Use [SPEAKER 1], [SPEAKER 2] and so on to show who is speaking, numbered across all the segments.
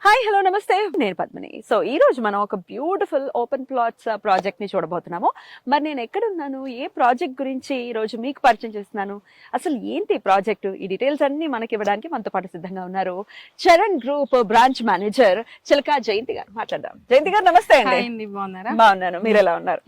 [SPEAKER 1] Hi hello నమస్తే, నేను Padmini. So ఈ రోజు మనం ఒక బ్యూటిఫుల్ ఓపెన్ ప్లాట్స్ ప్రాజెక్ట్ ని చూడబోతున్నాము. మరి నేను ఎక్కడ ఉన్నాను, ఏ ప్రాజెక్ట్ గురించి ఈ రోజు మీకు పరిచయం చేస్తున్నాను, అసలు ఏంటి ప్రాజెక్టు, ఈ డీటెయిల్స్ అన్ని మనకి ఇవ్వడానికి మనతో పాటు సిద్ధంగా ఉన్నారు చరణ్ గ్రూప్ బ్రాంచ్ మేనేజర్ చిలకా జయంతి గారు. మాట్లాడదాం. జయంతి గారు నమస్తే అండి. బాగున్నాను, మీరు ఎలా ఉన్నారు?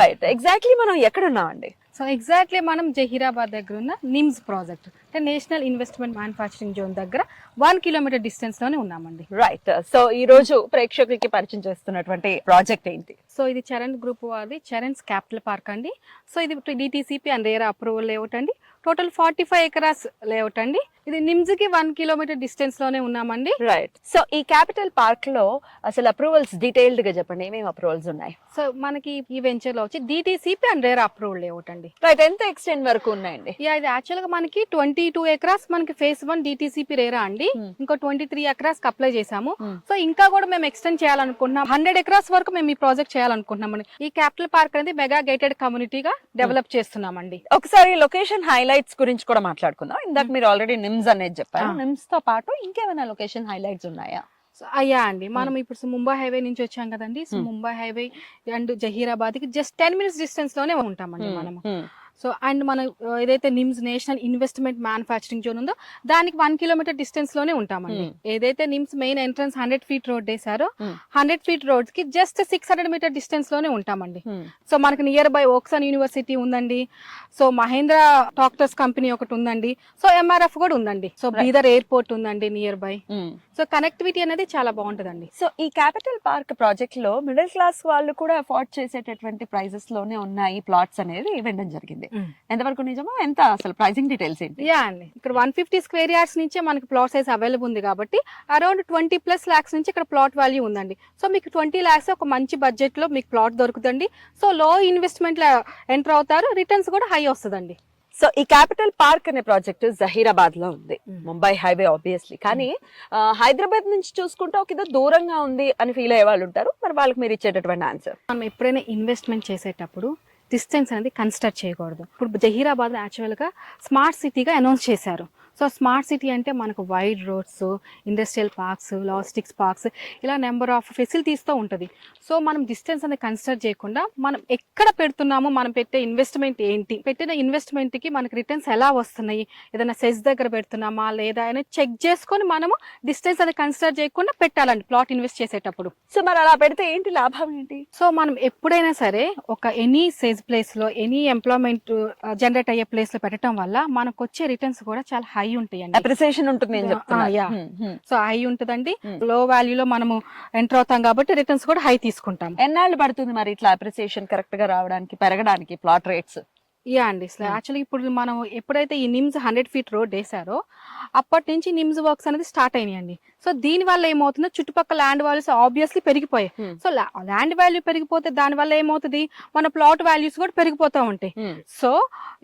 [SPEAKER 1] రైట్, ఎగ్జాక్ట్లీ మనం ఎక్కడ ఉన్నామండి?
[SPEAKER 2] సో ఎగ్జాక్ట్లీ మనం జహీరాబాద్ దగ్గర ఉన్న నిమ్స్ ప్రాజెక్ట్ అంటే నేషనల్ ఇన్వెస్ట్మెంట్ మ్యానుఫ్యాక్చరింగ్ జోన్ దగ్గర 1 కిలోమీటర్ డిస్టెన్స్ లోనే ఉన్నామండి.
[SPEAKER 1] రైట్, సో ఈ రోజు ప్రేక్షకులకి పరిచయం చేస్తున్నటువంటి ప్రాజెక్ట్ ఏంటి?
[SPEAKER 2] సో ఇది చరణ్ గ్రూప్ వారిది చరణ్స్ క్యాపిటల్ పార్క్ అండి. సో ఇది DTCP and RERA approval layout అండి. టోటల్ 45 ఎకరాస్ లేఅవుట్ అండి. ఇది నిమ్స్ కి 1 కిలోమీటర్ డిస్టెన్స్ లోనే ఉన్నామండి.
[SPEAKER 1] రైట్, సో ఈ క్యాపిటల్ పార్క్ లో అసలు అప్రూవల్స్ డీటెయిల్డ్ గా చెప్పండి, ఏమేమి అప్రూవల్స్ ఉన్నాయి?
[SPEAKER 2] సో మనకి ఈ వెంచర్ లో వచ్చి DTCP and RERA approval layout అండి.
[SPEAKER 1] రైట్, ఎంత ఎక్స్టెండ్ వరకు ఉన్నాయండి?
[SPEAKER 2] ఇది యాక్చువల్ గా మనకి 22 ఎకరాస్ మనకి ఫేస్ 1 డిటిసిపి రేరా అండి. ఇంకో 23 ఎకరాస్ కి అప్లై చేసాము. సో ఇంకా కూడా మేము ఎక్స్టెండ్ చేయాలనుకుంటున్నాం. 100 ఎకరాస్ వరకు మేము ఈ ప్రాజెక్ట్ చేయాలనుకుంటున్నాం. ఈ క్యాపిటల్ పార్క్ అనేది మెగా గేటెడ్ కమ్యూనిటీగా డెవలప్ చేస్తున్నామండి.
[SPEAKER 1] ఒకసారి లొకేషన్ హైలైట్స్ గురించి కూడా మాట్లాడుకుందాం. ఇందాక మీరు ఆల్రెడీ నిమ్స్ అనేది చెప్పారు. నిమ్స్ తో పాటు ఇంకేమైనా లొకేషన్ హైలైట్స్ ఉన్నాయా?
[SPEAKER 2] అయ్యా అండి, మనం ఇప్పుడు ముంబై హైవే నుంచి వచ్చాం కదండి. So Mumbai highway and Zaheerabad కి జస్ట్ 10 మినిట్స్ డిస్టెన్స్ లోనే ఉంటామండి మనము. సో అండ్ మనం ఏదైతే NIMZ national investment manufacturing zone ఉందో దానికి 1 కిలోమీటర్ డిస్టెన్స్ లోనే ఉంటామండి. ఏదైతే NIMZ main entrance 100 feet road వేసారో 100 ఫీట్ రోడ్ కి జస్ట్ 600 మీటర్ డిస్టెన్స్ లోనే ఉంటామండి. సో మనకి నియర్ బై ఓక్సన్ యూనివర్సిటీ ఉందండి. సో మహేంద్ర టాక్టర్స్ కంపెనీ ఒకటి ఉందండి. సో ఎంఆర్ఎఫ్ కూడా ఉందండి. సో బీదర్ ఎయిర్పోర్ట్ ఉందండి నియర్ బై. సో కనెక్టివిటీ అనేది చాలా బాగుంటదండి.
[SPEAKER 1] సో ఈ క్యాపిటల్ పార్క్ ప్రాజెక్ట్ లో మిడిల్ క్లాస్ వాళ్ళు కూడా అఫోర్డ్ చేసేటటువంటి ప్రైజెస్ లోనే ఉన్నాయి ప్లాట్స్ అనేది ఇవ్వడం జరిగింది. ఎంతవరకు నిజమో, ఎంత అసలు ప్రైసింగ్ డీటెయిల్స్ ఏంటి?
[SPEAKER 2] యా అండి, ఇక్కడ 150 స్క్వేర్ యార్డ్స్ నుంచే మనకి ప్లాట్ సైజ్ అవైలబుల్ ఉంది కాబట్టి అరౌండ్ 20+ lakhs నుంచి ఇక్కడ ప్లాట్ వాల్యూ ఉందండి. సో మీకు 20 lakhs ఒక మంచి బడ్జెట్ లో మీకు ప్లాట్ దొరుకుతుంది. సో లో ఇన్వెస్ట్మెంట్ లో ఎంటర్ అవుతారు, రిటర్న్స్ కూడా హై వస్తుందండి.
[SPEAKER 1] సో ఈ క్యాపిటల్ పార్క్ అనే ప్రాజెక్ట్ జహీరాబాద్ లో ఉంది, ముంబై హైవే ఆబ్వియస్లీ. కానీ హైదరాబాద్ నుంచి చూసుకుంటే ఒక ఇదో దూరంగా ఉంది అని ఫీల్ అయ్యే వాళ్ళు ఉంటారు. మరి వాళ్ళకి మీరు ఇచ్చేటటువంటి ఆన్సర్?
[SPEAKER 2] మనం ఎప్పుడైనా ఇన్వెస్ట్మెంట్ చేసేటప్పుడు డిస్టెన్స్ అనేది కన్సిడర్ చేయకూడదు. ఇప్పుడు జహీరాబాద్ యాక్చువల్ గా స్మార్ట్ సిటీగా అనౌన్స్ చేశారు. సో స్మార్ట్ సిటీ అంటే మనకు wide roads, industrial parks, logistics parks, ఇలా నెంబర్ ఆఫ్ ఫెసిలిటీస్తో ఉంటుంది. సో మనం డిస్టెన్స్ అనేది కన్సిడర్ చేయకుండా మనం ఎక్కడ పెడుతున్నామో, మనం పెట్టే ఇన్వెస్ట్మెంట్ ఏంటి, పెట్టిన ఇన్వెస్ట్మెంట్కి మనకి రిటర్న్స్ ఎలా వస్తున్నాయి, ఏదైనా సెస్ దగ్గర పెడుతున్నామా లేదా అని చెక్ చేసుకొని మనము డిస్టెన్స్ అనేది కన్సిడర్ చేయకుండా పెట్టాలండి ప్లాట్ ఇన్వెస్ట్ చేసేటప్పుడు.
[SPEAKER 1] సో మరి అలా పెడితే ఏంటి లాభం ఏంటి?
[SPEAKER 2] సో మనం ఎప్పుడైనా సరే ఒక ఎనీ సేజ్ ప్లేస్ లో, ఎనీ ఎంప్లాయ్మెంట్ జనరేట్ అయ్యే ప్లేస్ లో పెట్టడం వల్ల మనకు వచ్చే రిటర్న్స్ కూడా చాలా హై ఉంటాయండి.
[SPEAKER 1] అప్రిసియేషన్ ఉంటుంది అని చెప్తున్నా.
[SPEAKER 2] సో హై ఉంటుందండి. లో వాల్యూ లో మనము ఎంటర్ అవుతాం కాబట్టి రిటర్న్స్ కూడా హై తీసుకుంటాం.
[SPEAKER 1] ఎన్నాళ్ళు పడుతుంది మరి ఇట్లా అప్రిసియేషన్ కరెక్ట్ గా రావడానికి, పెరగడానికి ప్లాట్ రేట్స్?
[SPEAKER 2] యా అండి, యాక్చువల్లీ ఇప్పుడు మనం ఎప్పుడైతే ఈ నిమ్స్ 100 ఫీట్ రోడ్ వేసారో అప్పటి నుంచి నిమ్స్ వర్క్స్ అనేది స్టార్ట్ అయినాయండి. సో దీని వల్ల ఏమవుతుందో చుట్టుపక్కల ల్యాండ్ వాల్యూస్ ఆబ్వియస్లీ పెరిగిపోయాయి. సో ల్యాండ్ వాల్యూ పెరిగిపోతే దాని వల్ల ఏమవుతుంది, మన ప్లాట్ వాల్యూస్ కూడా పెరిగిపోతూ ఉంటాయి. సో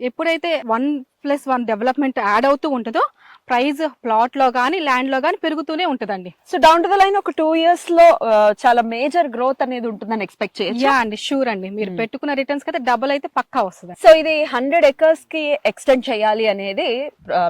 [SPEAKER 2] ఎప్పుడైతే 1+1 డెవలప్మెంట్ యాడ్ అవుతూ ఉంటుందో ప్రైస్ ప్లాట్ లో గానీ ల్యాండ్ లో గానీ పెరుగుతూనే ఉంటుందండి.
[SPEAKER 1] So down to the line ఒక 2 years లో చాలా మేజర్ గ్రోత్ అనేది ఉంటుందని ఎక్స్పెక్ట్ చేయొచ్చు.
[SPEAKER 2] యా అండి, షూర్ అండి. మీరు పెట్టుకున్న రిటర్న్స్ అయితే డబుల్ అయితే పక్కా వస్తుంది.
[SPEAKER 1] సో ఇది 100 acres కి ఎక్స్టెండ్ చేయాలి అనేది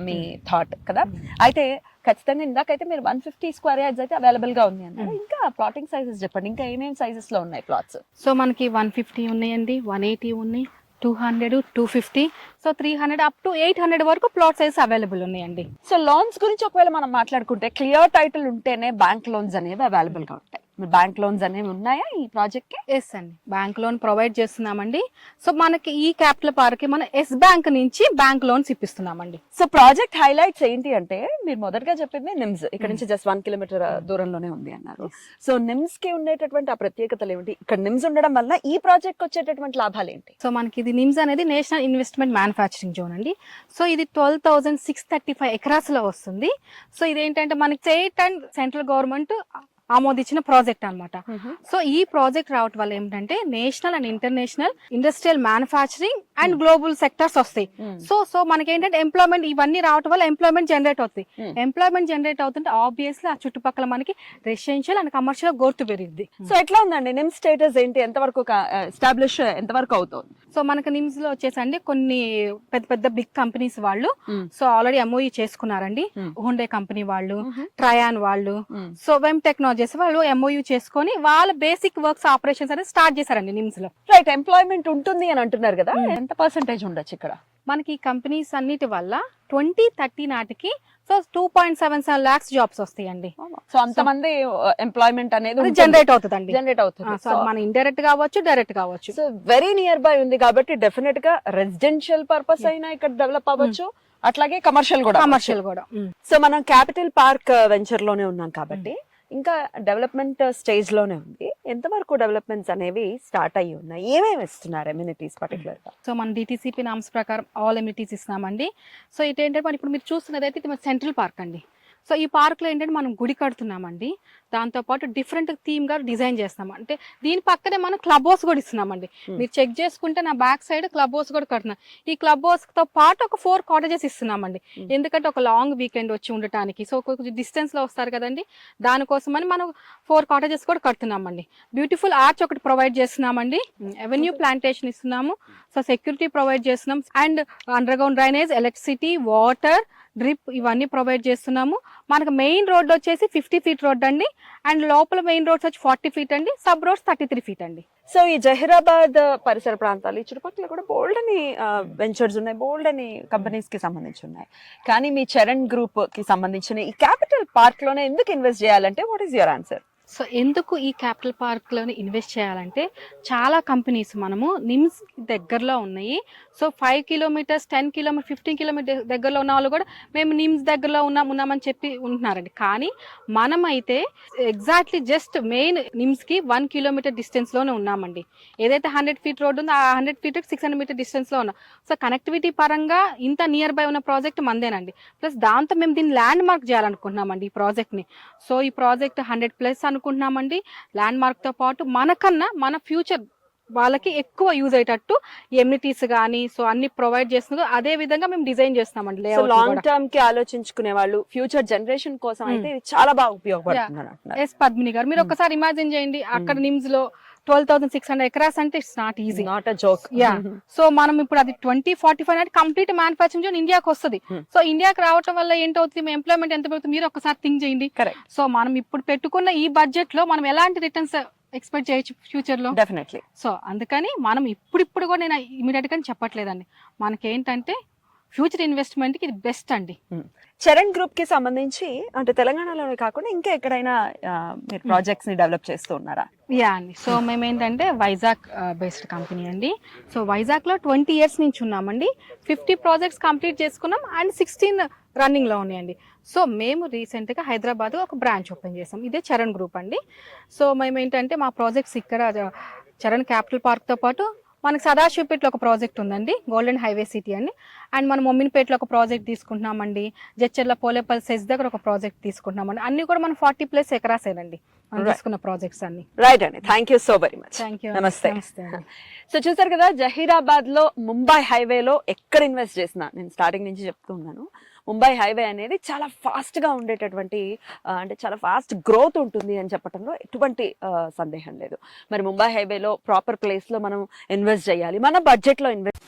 [SPEAKER 1] మీ థాట్ కదా? అయితే ఖచ్చితంగా ఇందాకైతే మీరు 150 స్క్వేర్ యార్డ్స్ అయితే అవైలబుల్ గా ఉంది అన్నారు. ఇంకా ప్లాటింగ్ సైజెస్ చెప్పండి, ఇంకా ఏమేమి సైజెస్ లో ఉన్నాయి ప్లాట్స్?
[SPEAKER 2] సో మనకి 150 ఉన్నాయండి, 180 ఉన్నాయి, 200, 250, సో 300 అప్ టు 800 వరకు ప్లాట్ సైజ్ అవైలబుల్ ఉన్నాయండి.
[SPEAKER 1] సో లోన్స్ గురించి ఒకవేళ మనం మాట్లాడుకుంటే క్లియర్ టైటిల్ ఉంటేనే బ్యాంక్ లోన్స్ అనేవి అవైలబుల్ గా ఉంటాయి. బ్యాంక్ లోన్స్ అనేవి ఉన్నాయా ఈ ప్రాజెక్ట్ కి?
[SPEAKER 2] ఎస్ అండి, బ్యాంక్ లోన్ ప్రొవైడ్ చేస్తున్నామండి. సో మనకి ఈ క్యాపిటల్ పార్క్ కి మనం ఎస్ బ్యాంక్ నుంచి బ్యాంక్ లోన్స్ ఇప్పిస్తున్నామండి.
[SPEAKER 1] సో ప్రాజెక్ట్ హైలైట్స్ ఏంటి అంటే, మీరు మొదటగా చెప్పింది నిమ్స్ ఇక్కడ నుంచి జస్ట్ 1 kilometer దూరంలోనే ఉంది అన్నారు. సో నిమ్స్ కి ఉండేటటువంటి ఆ ప్రత్యేకతలు ఏమిటి? ఇక్కడ నిమ్స్ ఉండడం వల్ల ఈ ప్రాజెక్ట్ వచ్చేటటువంటి లాభాలు ఏంటి?
[SPEAKER 2] సో మనకి ఇది నిమ్స్ అనేది నేషనల్ ఇన్వెస్ట్మెంట్ మ్యానుఫ్యాక్చరింగ్ జోన్ అండి. సో ఇది 12,635 ఎకరాస్ లో వస్తుంది. సో ఇదేంటంటే మనకి స్టేట్ అండ్ సెంట్రల్ గవర్నమెంట్ ఆమోదించిన ప్రాజెక్ట్ అన్నమాట. సో ఈ ప్రాజెక్ట్ రావటం వల్ల ఏంటంటే national and international industrial manufacturing and global sectors వస్తాయి. సో మనకి ఏంటంటే ఎంప్లాయ్మెంట్ ఇవన్నీ రావటం వల్ల ఎంప్లాయ్మెంట్ జనరేట్ అవుతుంది. ఎంప్లాయ్మెంట్ జనరేట్ అవుతుంటే ఆబ్వియస్లీ ఆ చుట్టుపక్కల మనకి రెసిడెన్షియల్ అండ్ కమర్షియల్ గ్రోత్ పెరిగింది.
[SPEAKER 1] సో ఎట్లా ఉందండి నిమ్స్ స్టేటస్ ఏంటి, ఎంతవరకు ఎస్టాబ్లిష్ ఎంతవరకు అవుతుంది?
[SPEAKER 2] సో మనకి నిమ్స్ లో వచ్చేసండి కొన్ని పెద్ద పెద్ద బిగ్ కంపెనీస్ వాళ్ళు సో ఆల్రెడీ ఎంఓఈ చేసుకున్నారండి. హుండే కంపెనీ వాళ్ళు, ట్రయాన్ వాళ్ళు, సో వెమ్ టెక్నాలజీస్ వాళ్ళు ఎంఓయూ చేసుకొని వాళ్ళ బేసిక్ వర్క్స్ ఆపరేషన్స్ అనేది స్టార్ట్ చేశారండి నిమ్స్ లో.
[SPEAKER 1] రైట్, ఎంప్లాయ్మెంట్ ఉంటుంది అని అంటున్నారు కదా, ఎంత పర్సెంటేజ్ ఉండొచ్చు ఇక్కడ?
[SPEAKER 2] మనకి ఈ కంపెనీస్ అన్నిటి వల్ల 2030 నాటికి సో 2.77 lakhs జాబ్స్ వస్తాయండి.
[SPEAKER 1] సో అంతమంది ఎంప్లాయ్మెంట్ అనేది
[SPEAKER 2] జనరేట్ అవుతుందండి.
[SPEAKER 1] జనరేట్ అవుతుంది.
[SPEAKER 2] సో మన ఇండైరెక్ట్ కావచ్చు, డైరెక్ట్ కావచ్చు.
[SPEAKER 1] సో వెరీ నియర్ బై ఉంది కాబట్టి డెఫినెట్ గా రెసిడెన్షియల్ పర్పస్ అయినా ఇక్కడ డెవలప్ అవ్వచ్చు, అట్లాగే కమర్షియల్ కూడా. సో మనం క్యాపిటల్ పార్క్ వెంచర్ లోనే ఉన్నాం కాబట్టి ఇంకా డెవలప్మెంట్ స్టేజ్ లోనే ఉంది. ఎంతవరకు డెవలప్మెంట్స్ అనేవి స్టార్ట్ అయ్యి ఉన్నాయి, ఏమేమి ఇస్తున్నారు ఎమ్యూనిటీస్ పర్టికులర్ గా?
[SPEAKER 2] సో మన డిటిసిపి నామ్స్ ప్రకారం ఆల్ ఎమ్యూనిటీస్ ఇస్తున్నామండి. సో ఇదేంటంటే మన ఇప్పుడు మీరు చూస్తున్నది అయితే ఇది సెంట్రల్ పార్క్ అండి. సో ఈ పార్క్ లో ఏంటంటే మనం గుడి కడుతున్నామండి, దాంతో పాటు డిఫరెంట్ థీమ్ గా డిజైన్ చేస్తున్నాం. అంటే దీని పక్కనే మనం క్లబ్ హౌస్ కూడా ఇస్తున్నామండి. మీరు చెక్ చేసుకుంటే నా బ్యాక్ సైడ్ క్లబ్ హౌస్ కూడా కడుతున్నాం. ఈ క్లబ్ హౌస్ తో పాటు ఒక 4 కాటేజెస్ ఇస్తున్నామండి. ఎందుకంటే ఒక లాంగ్ వీకెండ్ వచ్చి ఉండటానికి, సో కొంచెం డిస్టెన్స్ లో వస్తారు కదండి, దానికోసమని మనం 4 కాటేజెస్ కూడా కడుతున్నామండి. బ్యూటిఫుల్ ఆర్చ్ ఒకటి ప్రొవైడ్ చేస్తున్నామండి, ఎవెన్యూ ప్లాంటేషన్ ఇస్తున్నాము, సో సెక్యూరిటీ ప్రొవైడ్ చేస్తున్నాం, and under ground drainage, electricity, water, drip ఇవన్నీ ప్రొవైడ్ చేస్తున్నాము. మనకు మెయిన్ రోడ్ వచ్చేసి 50 feet రోడ్ అండి, అండ్ లోపల మెయిన్ రోడ్స్ వచ్చి 40 feet అండి, సబ్ రోడ్స్ 33 feet అండి.
[SPEAKER 1] సో ఈ జహీరాబాద్ పరిసర ప్రాంతాలు, ఈ చుట్టుపక్కల కూడా బోల్డ్ అని వెంచర్స్ ఉన్నాయి, బోల్డ్ అని కంపెనీస్ కి సంబంధించి ఉన్నాయి. కానీ మీ చరణ్ గ్రూప్ కి సంబంధించిన ఈ క్యాపిటల్ పార్క్ లోనే ఎందుకు ఇన్వెస్ట్ చేయాలంటే what is your answer?
[SPEAKER 2] So ఎందుకు ఈ క్యాపిటల్ పార్క్లోని ఇన్వెస్ట్ చేయాలంటే చాలా కంపెనీస్ మనము నిమ్స్ దగ్గరలో ఉన్నాయి. సో 5 kilometers, 10 kilometers, 15 kilometers దగ్గరలో ఉన్న వాళ్ళు కూడా మేము నిమ్స్ దగ్గరలో ఉన్నామని చెప్పి ఉంటున్నారండి. కానీ మనమైతే ఎగ్జాక్ట్లీ జస్ట్ మెయిన్ నిమ్స్కి 1 kilometer డిస్టెన్స్లోనే ఉన్నామండి. ఏదైతే 100 feet రోడ్ ఉందో ఆ 100 feet 600 meter డిస్టెన్స్లో ఉన్నాం. సో కనెక్టివిటీ పరంగా ఇంత నియర్ బై ఉన్న ప్రాజెక్ట్ మందేనండి. ప్లస్ దాంతో మేము దీన్ని ల్యాండ్ మార్క్ చేయాలనుకుంటున్నామండి ఈ ప్రాజెక్ట్ని. సో ఈ ప్రాజెక్ట్ 100+ అనుకుంటున్నామండి. ల్యాండ్ మార్క్ తో పాటు మనకన్నా మన ఫ్యూచర్ వాళ్ళకి ఎక్కువ యూజ్ అయ్యేటట్టు ఎమ్యూనిటీస్ కానీ సో అన్ని ప్రొవైడ్ చేస్తున్నారు. అదే విధంగా మేము డిజైన్ చేస్తామండి.
[SPEAKER 1] లాంగ్ టర్మ్ కి ఆలోచించుకునే వాళ్ళు, ఫ్యూచర్ జనరేషన్ కోసం అయితే ఇది చాలా బాగా ఉపయోగపడుతుంది.
[SPEAKER 2] ఎస్ పద్మిని గారు, మీరు ఒకసారి ఇమాజిన్ చేయండి, అక్కడ నిమ్స్ లో 12,600 acres అంటే it's not easy,
[SPEAKER 1] not a joke.
[SPEAKER 2] Yeah, so మనం ఇప్పుడు అది 2045 నాటి కంప్లీట్ మ్యానుఫ్యాక్చరింగ్ జోన్ ఇండియాకి వస్తుంది. సో ఇండియాకి రావడం వల్ల ఏంటవుతుంది, మీ ఎంప్లాయ్మెంట్ ఎంత పెరుగుతుంది మీరు ఒకసారి థింక్ చేయండి. సో మనం ఇప్పుడు పెట్టుకున్న ఈ బడ్జెట్ లో మనం ఎలాంటి రిటర్న్స్ ఎక్స్పెక్ట్ చేయొచ్చు ఫ్యూచర్ లో?
[SPEAKER 1] డెఫినెట్లీ.
[SPEAKER 2] సో అందుకని మనం ఇప్పుడు కూడా నేను ఇమీడియట్ గా చెప్పట్లేదండి, మనకేంటంటే ఫ్యూచర్ ఇన్వెస్ట్మెంట్ కి ఇది బెస్ట్ అండి.
[SPEAKER 1] చరణ్ గ్రూప్ కి సంబంధించి అంటే తెలంగాణలోనే కాకుండా ఇంకా ఎక్కడైనా మీరు ప్రాజెక్ట్స్ ని డెవలప్ చేస్తూ ఉన్నారా?
[SPEAKER 2] యా అండి, సో మేము ఏంటంటే వైజాగ్ బేస్డ్ కంపెనీ అండి. సో వైజాగ్ లో 20 years నుంచి ఉన్నామండి. 50 projects కంప్లీట్ చేసుకున్నాం అండ్ 16 రన్నింగ్ లో ఉన్నాయండి. సో మేము రీసెంట్ గా హైదరాబాద్ ఒక బ్రాంచ్ ఓపెన్ చేసాం, ఇదే చరణ్ గ్రూప్ అండి. సో మేము ఏంటంటే మా ప్రాజెక్ట్స్ ఇక్కడ చరణ్ క్యాపిటల్ పార్క్ తో పాటు మనకి సదాశివపేటలో ఒక ప్రాజెక్ట్ ఉందండి, గోల్డెన్ హైవే సిటీ అండి. అండ్ మనం మొమ్మిన్పేటలో ఒక ప్రాజెక్ట్ తీసుకుంటున్నామండి, జడ్చర్ల పోలేపల్లి సెజ్ దగ్గర ఒక ప్రాజెక్ట్ తీసుకుంటున్నామండి. అన్ని కూడా మనం 40+ acres ఏనండి మనం తీసుకున్న ప్రాజెక్ట్స్ అన్ని.
[SPEAKER 1] రైట్ అండి, thank you so very much.
[SPEAKER 2] Thank you.
[SPEAKER 1] నమస్తే. సో చూసారు కదా, జహీరాబాద్ లో ముంబై హైవేలో ఎక్కడ ఇన్వెస్ట్ చేసినా, నేను స్టార్టింగ్ నుంచి చెప్తూ ఉన్నాను, ముంబై హైవే అనేది చాలా ఫాస్ట్ గా ఉండేటటువంటి అంటే చాలా ఫాస్ట్ గ్రోత్ ఉంటుంది అని చెప్పడంలో ఎటువంటి సందేహం లేదు. మరి ముంబై హైవేలో ప్రాపర్ ప్లేస్ లో మనం ఇన్వెస్ట్ చేయాలి, మన బడ్జెట్ లో ఇన్వెస్ట్